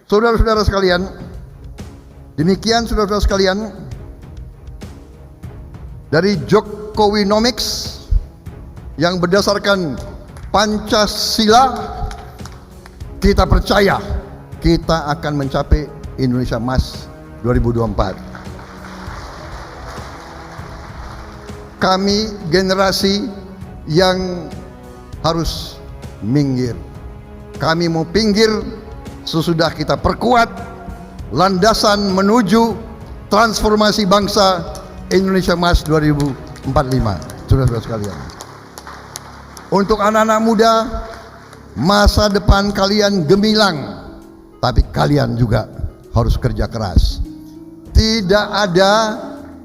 Saudara-saudara sekalian, demikian saudara-saudara sekalian, dari Jokowinomics yang berdasarkan Pancasila, kita percaya kita akan mencapai Indonesia Emas 2024. Kami generasi yang harus minggir. Kami mau pinggir sesudah kita perkuat landasan menuju transformasi bangsa Indonesia Emas 2045. Saudara-saudara sekalian, untuk anak-anak muda, masa depan kalian gemilang, tapi kalian juga harus kerja keras. Tidak ada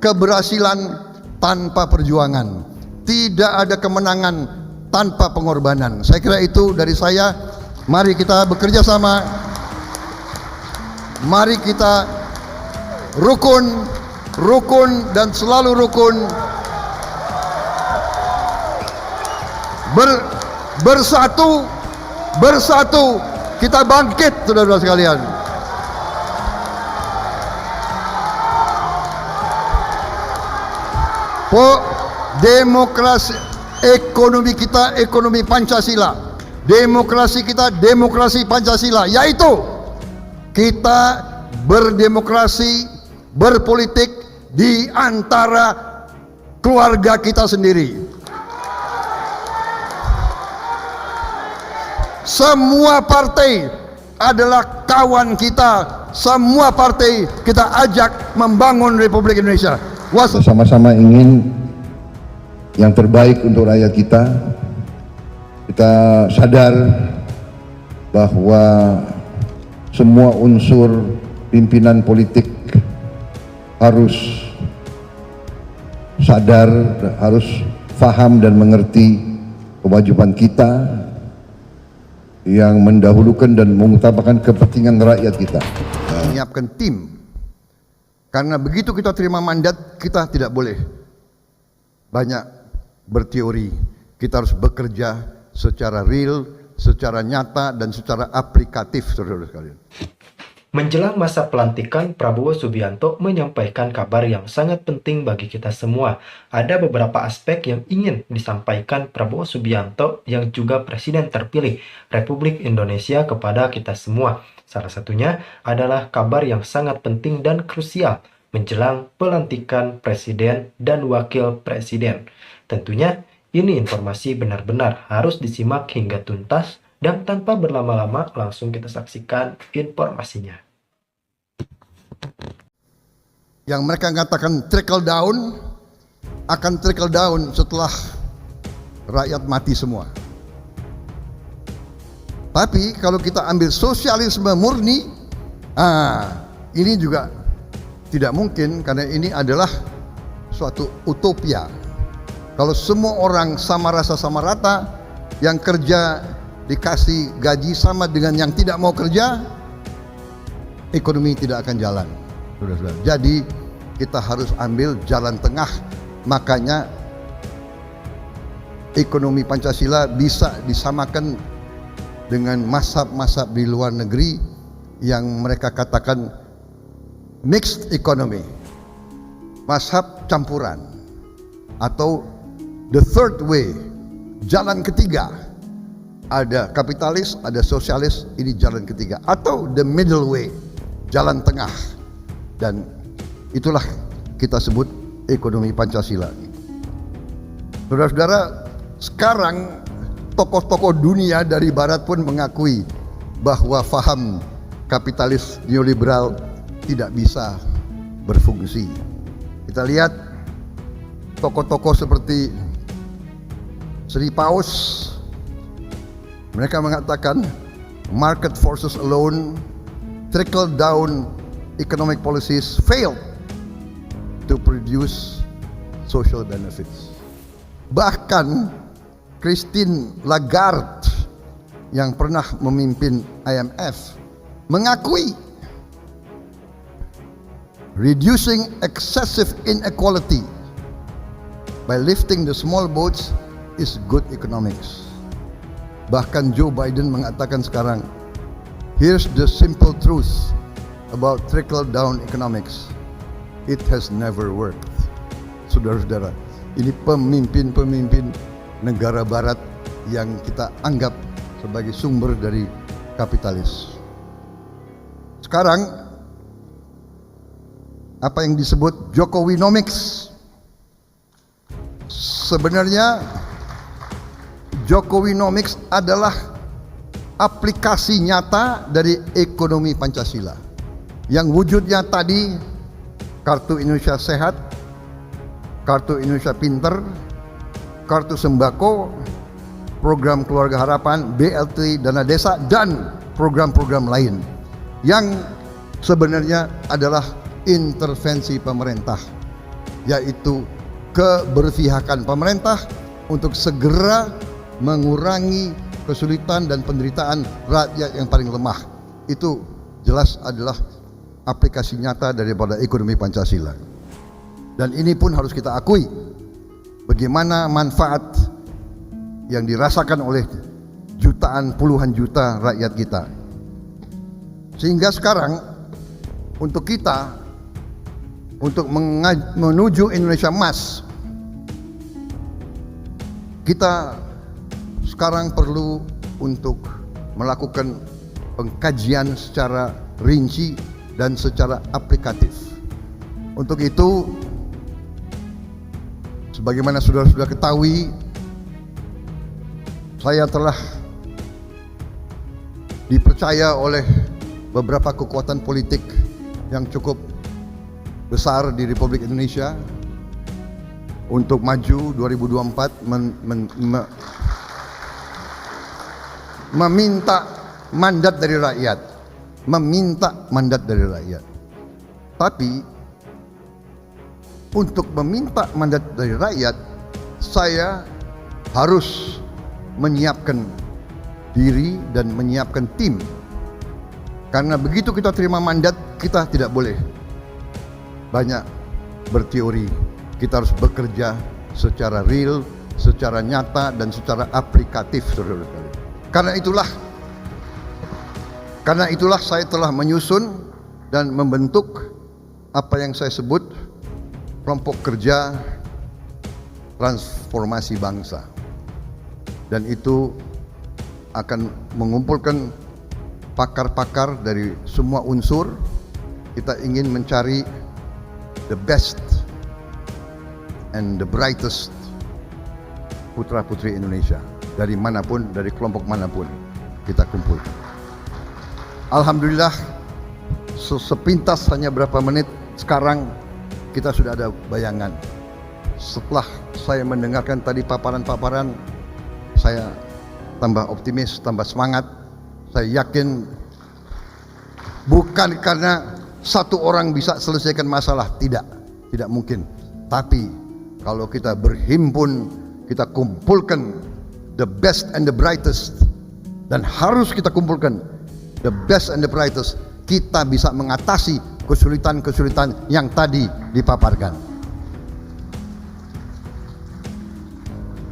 keberhasilan tanpa perjuangan, tidak ada kemenangan tanpa pengorbanan. Saya kira itu dari saya. Mari kita bekerja sama, mari kita rukun dan selalu rukun, bersatu kita bangkit, saudara-saudara sekalian. Demokrasi ekonomi kita, ekonomi Pancasila. Demokrasi kita, demokrasi Pancasila, yaitu kita berdemokrasi, berpolitik di antara keluarga kita sendiri. Semua partai adalah kawan kita, semua partai kita ajak membangun Republik Indonesia. Sama-sama ingin yang terbaik untuk rakyat kita. Kita sadar bahwa semua unsur pimpinan politik harus sadar, harus paham dan mengerti kewajiban kita yang mendahulukan dan mengutamakan kepentingan rakyat kita. Menyiapkan tim, karena begitu kita terima mandat, kita tidak boleh banyak berteori. Kita harus bekerja secara real, secara nyata, dan secara aplikatif, saudara-saudara sekalian. Menjelang masa pelantikan, Prabowo Subianto menyampaikan kabar yang sangat penting bagi kita semua. Ada beberapa aspek yang ingin disampaikan Prabowo Subianto yang juga Presiden terpilih Republik Indonesia kepada kita semua. Salah satunya adalah kabar yang sangat penting dan krusial menjelang pelantikan Presiden dan Wakil Presiden. Tentunya ini informasi benar-benar harus disimak hingga tuntas, dan tanpa berlama-lama langsung kita saksikan informasinya. Yang mereka katakan trickle down, akan trickle down setelah rakyat mati semua. Tapi kalau kita ambil sosialisme murni, ini juga tidak mungkin, karena ini adalah suatu utopia. Kalau semua orang sama rasa sama rata, yang kerja dikasih gaji sama dengan yang tidak mau kerja, ekonomi tidak akan jalan. Jadi kita harus ambil jalan tengah. Makanya ekonomi Pancasila bisa disamakan dengan mazhab-mazhab di luar negeri yang mereka katakan mixed economy, mazhab campuran, atau the third way, jalan ketiga. Ada kapitalis, ada sosialis, ini jalan ketiga. Atau the middle way, jalan tengah. Dan itulah kita sebut ekonomi Pancasila. Saudara-saudara, sekarang tokoh-tokoh dunia dari barat pun mengakui bahwa faham kapitalis neoliberal tidak bisa berfungsi. Kita lihat tokoh-tokoh seperti Sri Paus, mereka mengatakan market forces alone, trickle down economic policies failed to produce social benefits. Bahkan Christine Lagarde yang pernah memimpin IMF mengakui reducing excessive inequality by lifting the small boats is good economics. Bahkan Joe Biden mengatakan sekarang Here's the simple truth about trickle-down economics. It has never worked. Saudara-saudara, ini pemimpin-pemimpin negara barat yang kita anggap sebagai sumber dari kapitalis. Sekarang, apa yang disebut Jokowinomics, sebenarnya Jokowinomics adalah aplikasi nyata dari ekonomi Pancasila yang wujudnya tadi Kartu Indonesia Sehat, Kartu Indonesia Pinter, Kartu Sembako, Program Keluarga Harapan, BLT Dana Desa, dan program-program lain yang sebenarnya adalah intervensi pemerintah, yaitu keberpihakan pemerintah untuk segera mengurangi kesulitan dan penderitaan rakyat yang paling lemah. Itu jelas adalah aplikasi nyata daripada ekonomi Pancasila. Dan ini pun harus kita akui bagaimana manfaat yang dirasakan oleh jutaan, puluhan juta rakyat kita. Sehingga sekarang untuk kita, untuk menuju Indonesia Emas, kita sekarang perlu untuk melakukan pengkajian secara rinci dan secara aplikatif. Untuk itu, sebagaimana saudara-saudara ketahui, saya telah dipercaya oleh beberapa kekuatan politik yang cukup besar di Republik Indonesia untuk maju 2024 meminta mandat dari rakyat, Tapi untuk meminta mandat dari rakyat, saya harus menyiapkan diri dan menyiapkan tim. Karena begitu kita terima mandat, kita tidak boleh banyak berteori. Kita harus bekerja secara real, secara nyata, dan secara aplikatif, saudara-saudara. Karena itulah saya telah menyusun dan membentuk apa yang saya sebut kelompok kerja transformasi bangsa. Dan itu akan mengumpulkan pakar-pakar dari semua unsur. Kita ingin mencari the best and the brightest putra-putri Indonesia dari manapun, dari kelompok manapun kita kumpul. Alhamdulillah, sepintas hanya berapa menit sekarang kita sudah ada bayangan. Setelah saya mendengarkan tadi paparan-paparan, saya tambah optimis, tambah semangat. Saya yakin bukan karena satu orang bisa selesaikan masalah, tidak mungkin. Tapi kalau kita berhimpun, kita kumpulkan the best and the brightest, dan harus kita kumpulkan the best and the brightest, kita bisa mengatasi kesulitan-kesulitan yang tadi dipaparkan.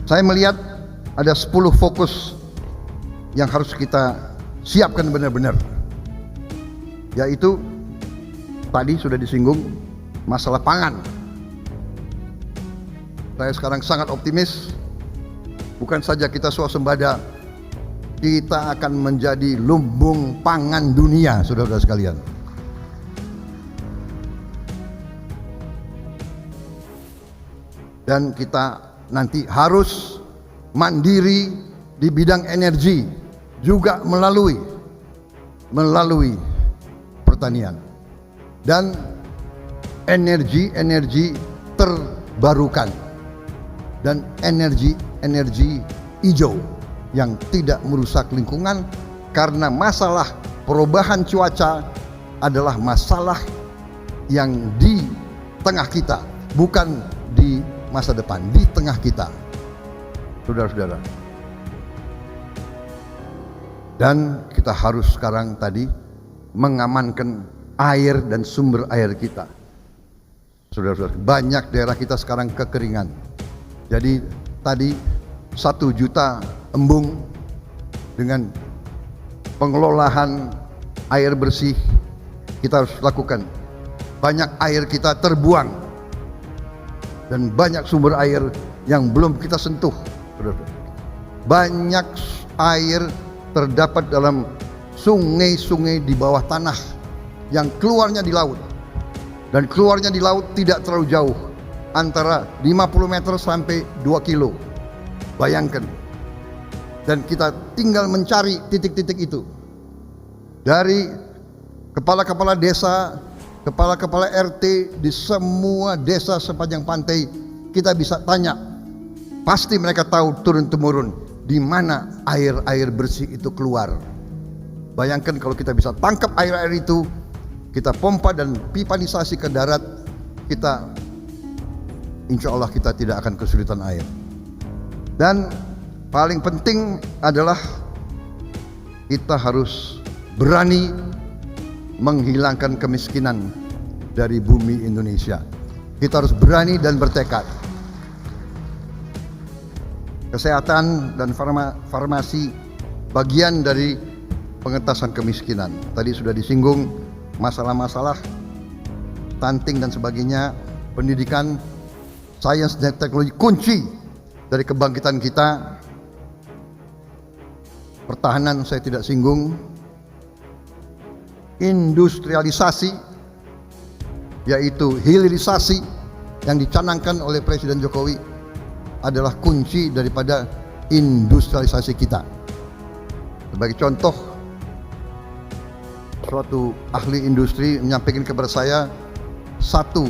Saya melihat ada 10 fokus yang harus kita siapkan benar-benar, yaitu tadi sudah disinggung masalah pangan. Saya sekarang sangat optimis, bukan saja kita swasembada, kita akan menjadi lumbung pangan dunia, saudara-saudara sekalian. Dan kita nanti harus mandiri di bidang energi, juga melalui pertanian dan energi terbarukan dan energi hijau yang tidak merusak lingkungan, karena masalah perubahan cuaca adalah masalah yang di tengah kita, bukan di masa depan, di tengah kita, saudara-saudara. Dan kita harus sekarang tadi mengamankan air dan sumber air kita, saudara-saudara. Banyak daerah kita sekarang kekeringan. Jadi tadi 1 juta embung dengan pengelolaan air bersih kita harus lakukan. Banyak air kita terbuang dan banyak sumber air yang belum kita sentuh. Banyak air terdapat dalam sungai-sungai di bawah tanah yang keluarnya di laut, dan keluarnya di laut tidak terlalu jauh, antara 50 meter sampai 2 kilo. Bayangkan. Dan kita tinggal mencari titik-titik itu. Dari kepala-kepala desa, kepala-kepala RT di semua desa sepanjang pantai, kita bisa tanya. Pasti mereka tahu turun-temurun di mana air-air bersih itu keluar. Bayangkan kalau kita bisa tangkap air-air itu, kita pompa dan pipanisasi ke darat, kita insya Allah kita tidak akan kesulitan air. Dan paling penting adalah kita harus berani menghilangkan kemiskinan dari bumi Indonesia. Kita harus berani dan bertekad. Kesehatan dan farmasi bagian dari pengentasan kemiskinan. Tadi sudah disinggung masalah-masalah stunting dan sebagainya. Pendidikan, sains dan teknologi kunci dari kebangkitan kita. Pertahanan saya tidak singgung. Industrialisasi, yaitu hilirisasi yang dicanangkan oleh Presiden Jokowi, adalah kunci daripada industrialisasi kita. Sebagai contoh, suatu ahli industri menyampaikan kepada saya, satu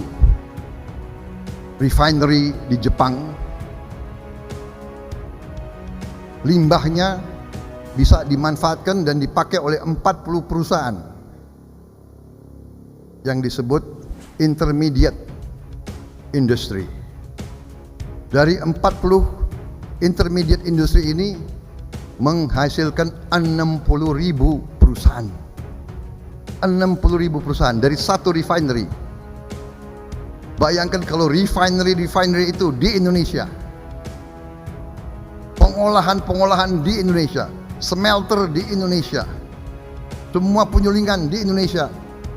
refinery di Jepang, limbahnya bisa dimanfaatkan dan dipakai oleh 40 perusahaan yang disebut intermediate industry. Dari 40 intermediate industry ini menghasilkan 60.000 perusahaan. 60.000 perusahaan dari satu refinery. Bayangkan kalau refinery itu di Indonesia, pengolahan di Indonesia, smelter di Indonesia, semua penyulingan di Indonesia,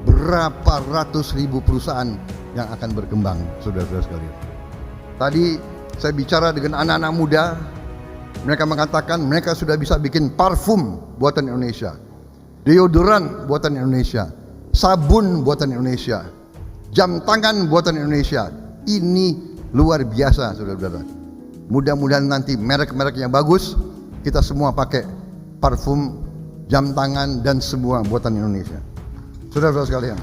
berapa ratus ribu perusahaan yang akan berkembang, saudara-saudara sekalian. Tadi saya bicara dengan anak-anak muda, mereka mengatakan mereka sudah bisa bikin parfum buatan Indonesia, deodoran buatan Indonesia, sabun buatan Indonesia, jam tangan buatan Indonesia. Ini luar biasa, saudara-saudara. Mudah-mudahan nanti merek-merek yang bagus, kita semua pakai parfum, jam tangan, dan semua buatan Indonesia. Saudara-saudara sekalian,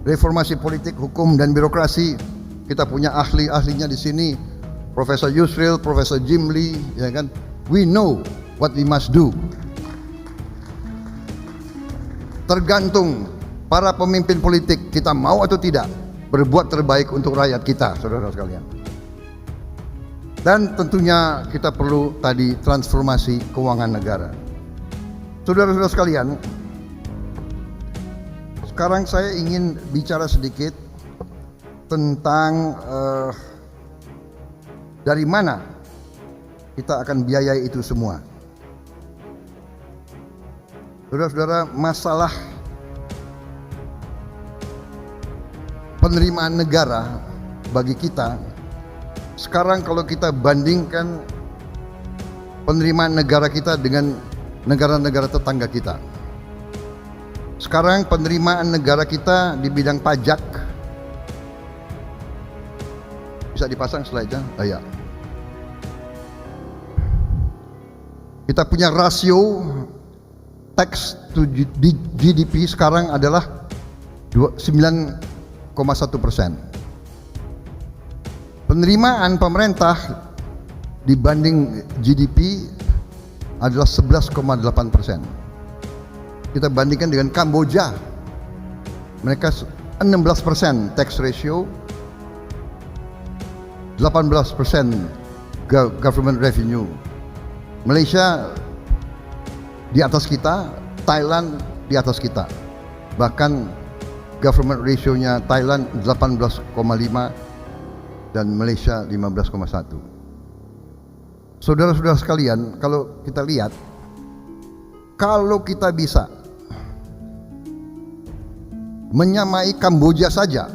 reformasi politik, hukum, dan birokrasi, kita punya ahli-ahlinya di sini, Profesor Yusril, Profesor Jim Lee, ya kan? We know what we must do. Tergantung para pemimpin politik, kita mau atau tidak berbuat terbaik untuk rakyat kita, saudara sekalian. Dan tentunya kita perlu tadi transformasi keuangan negara. Saudara-saudara sekalian, sekarang saya ingin bicara sedikit tentang dari mana kita akan biayai itu semua. Saudara-saudara, masalah penerimaan negara bagi kita sekarang, kalau kita bandingkan penerimaan negara kita dengan negara-negara tetangga kita, sekarang penerimaan negara kita di bidang pajak, bisa dipasang slide-nya? Ya. Kita punya rasio tax to GDP sekarang adalah 9,1%. Penerimaan pemerintah dibanding GDP adalah 11,8%. Kita bandingkan dengan Kamboja, mereka 16% tax ratio, 18% government revenue. Malaysia di atas kita, Thailand di atas kita. Bahkan government ratio-nya Thailand 18,5 dan Malaysia 15,1. Saudara-saudara sekalian, kalau kita lihat Kalau kita bisa menyamai Kamboja saja,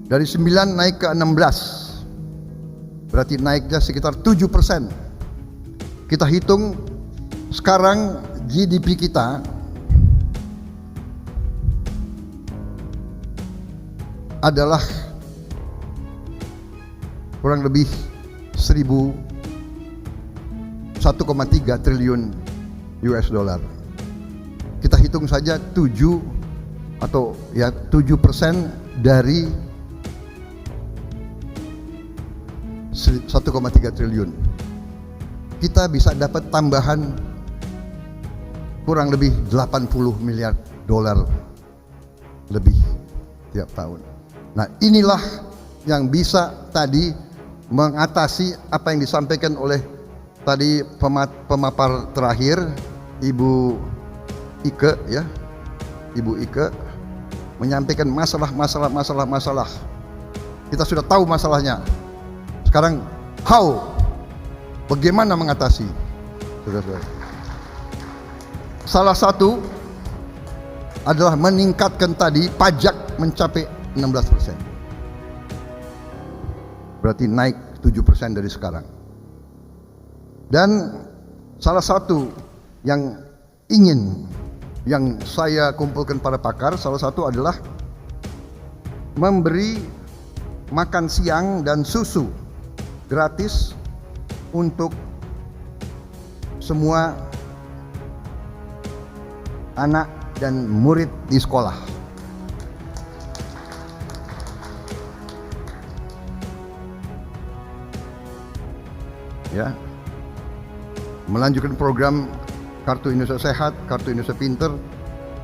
dari 9 naik ke 16, berarti naiknya sekitar 7%. Kita hitung sekarang GDP kita adalah kurang lebih 1,3 triliun US dollar. Kita hitung saja 7% dari 1,3 triliun. Kita bisa dapat tambahan kurang lebih 80 miliar dolar lebih tiap tahun. Nah, inilah yang bisa tadi mengatasi apa yang disampaikan oleh tadi pemapar terakhir, Ibu Ike, ya, Ibu Ike menyampaikan masalah. Kita sudah tahu masalahnya. Sekarang bagaimana mengatasi? Saudara-saudara. Salah satu adalah meningkatkan tadi pajak mencapai 16%. Berarti naik 7% dari sekarang. Dan salah satu yang saya kumpulkan para pakar, salah satu adalah memberi makan siang dan susu gratis untuk semua anak dan murid di sekolah. Ya, melanjutkan program Kartu Indonesia Sehat, Kartu Indonesia Pinter,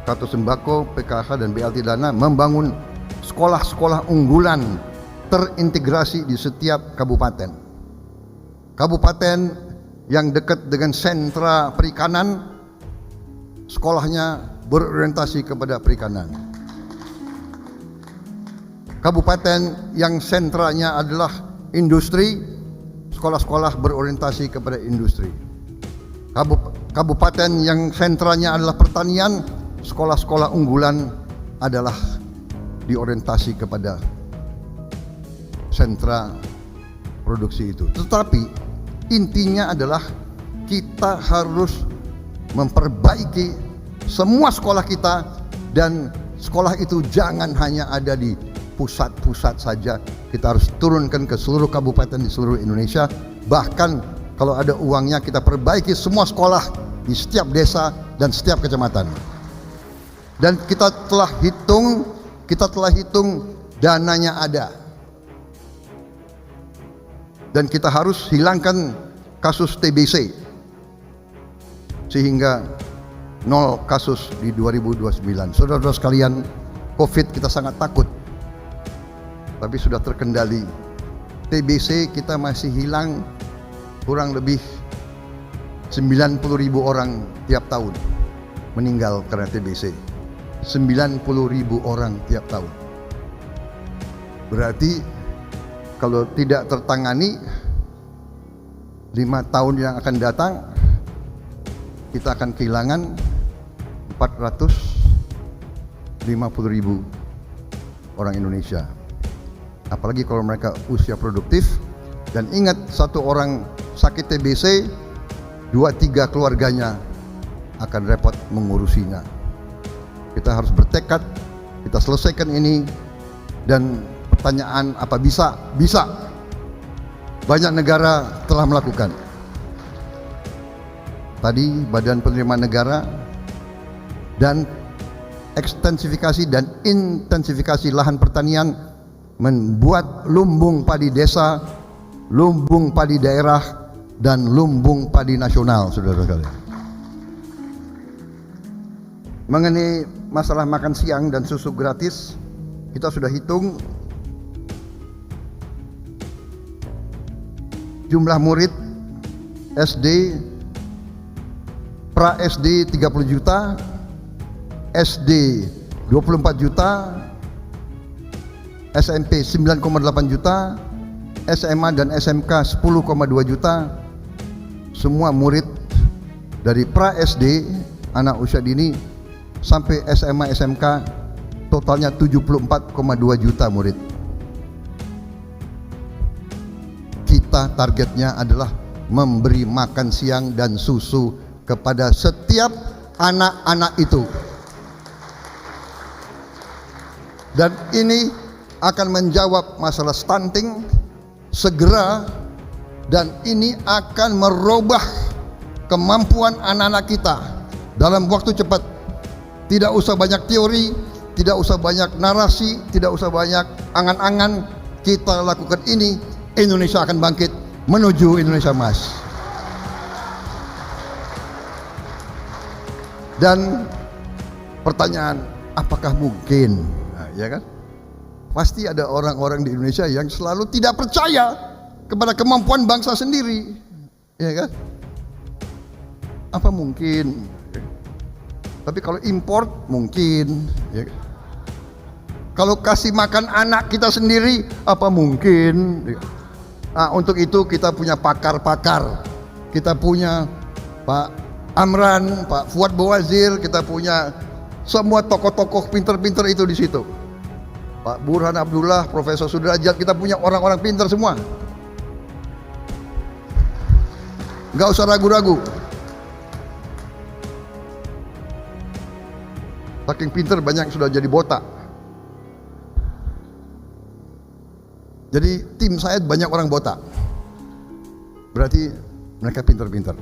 Kartu Sembako, PKH dan BLT Dana, membangun sekolah-sekolah unggulan terintegrasi di setiap kabupaten. Kabupaten yang dekat dengan sentra perikanan, sekolahnya berorientasi kepada perikanan. Kabupaten yang sentranya adalah industri, sekolah-sekolah berorientasi kepada industri. Kabupaten yang sentranya adalah pertanian, sekolah-sekolah unggulan adalah diorientasi kepada sentra produksi itu. Tetapi intinya adalah kita harus memperbaiki semua sekolah kita, dan sekolah itu jangan hanya ada di pusat-pusat saja. Kita harus turunkan ke seluruh kabupaten di seluruh Indonesia. Bahkan kalau ada uangnya kita perbaiki semua sekolah di setiap desa dan setiap kecamatan. Dan kita telah hitung dananya ada. Dan kita harus hilangkan kasus TBC sehingga 0 kasus di 2029. Saudara-saudara sekalian, COVID kita sangat takut, tapi sudah terkendali. TBC kita masih hilang kurang lebih 90.000 orang tiap tahun meninggal karena TBC. 90.000 orang tiap tahun. Berarti kalau tidak tertangani 5 tahun yang akan datang, kita akan kehilangan 450.000 orang Indonesia. Apalagi kalau mereka usia produktif. Dan ingat, satu orang sakit TBC, 2-3 keluarganya akan repot mengurusinya. Kita harus bertekad, kita selesaikan ini. Dan pertanyaan, apa bisa? Bisa. Banyak negara telah melakukan. Tadi Badan Penerimaan Negara dan ekstensifikasi dan intensifikasi lahan pertanian, membuat lumbung padi desa, lumbung padi daerah, dan lumbung padi nasional, saudara-saudara. Mengenai masalah makan siang dan susu gratis, kita sudah hitung jumlah murid SD, pra SD 30 juta, SD 24 juta, SMP 9,8 juta, SMA dan SMK 10,2 juta. Semua murid dari pra SD anak usia dini sampai SMA SMK totalnya 74,2 juta murid. Kita targetnya adalah memberi makan siang dan susu kepada setiap anak-anak itu. Dan ini akan menjawab masalah stunting segera, dan ini akan merubah kemampuan anak-anak kita dalam waktu cepat. Tidak usah banyak teori, tidak usah banyak narasi, tidak usah banyak angan-angan. Kita lakukan ini, Indonesia akan bangkit menuju Indonesia Emas. Dan pertanyaan, apakah mungkin? Nah, ya kan? Pasti ada orang-orang di Indonesia yang selalu tidak percaya kepada kemampuan bangsa sendiri, ya kan? Apa mungkin? Tapi kalau import mungkin, ya kan? Kalau kasih makan anak kita sendiri, apa mungkin? Nah, untuk itu kita punya pakar-pakar. Kita punya Pak Amran, Pak Fuad Bawazir, kita punya semua tokoh-tokoh pinter-pinter itu di situ. Pak Burhan Abdullah, Profesor Sudrajat, kita punya orang-orang pinter semua. Gak usah ragu-ragu. Saking pinter banyak yang sudah jadi botak. Jadi tim saya banyak orang botak. Berarti mereka pinter-pinter.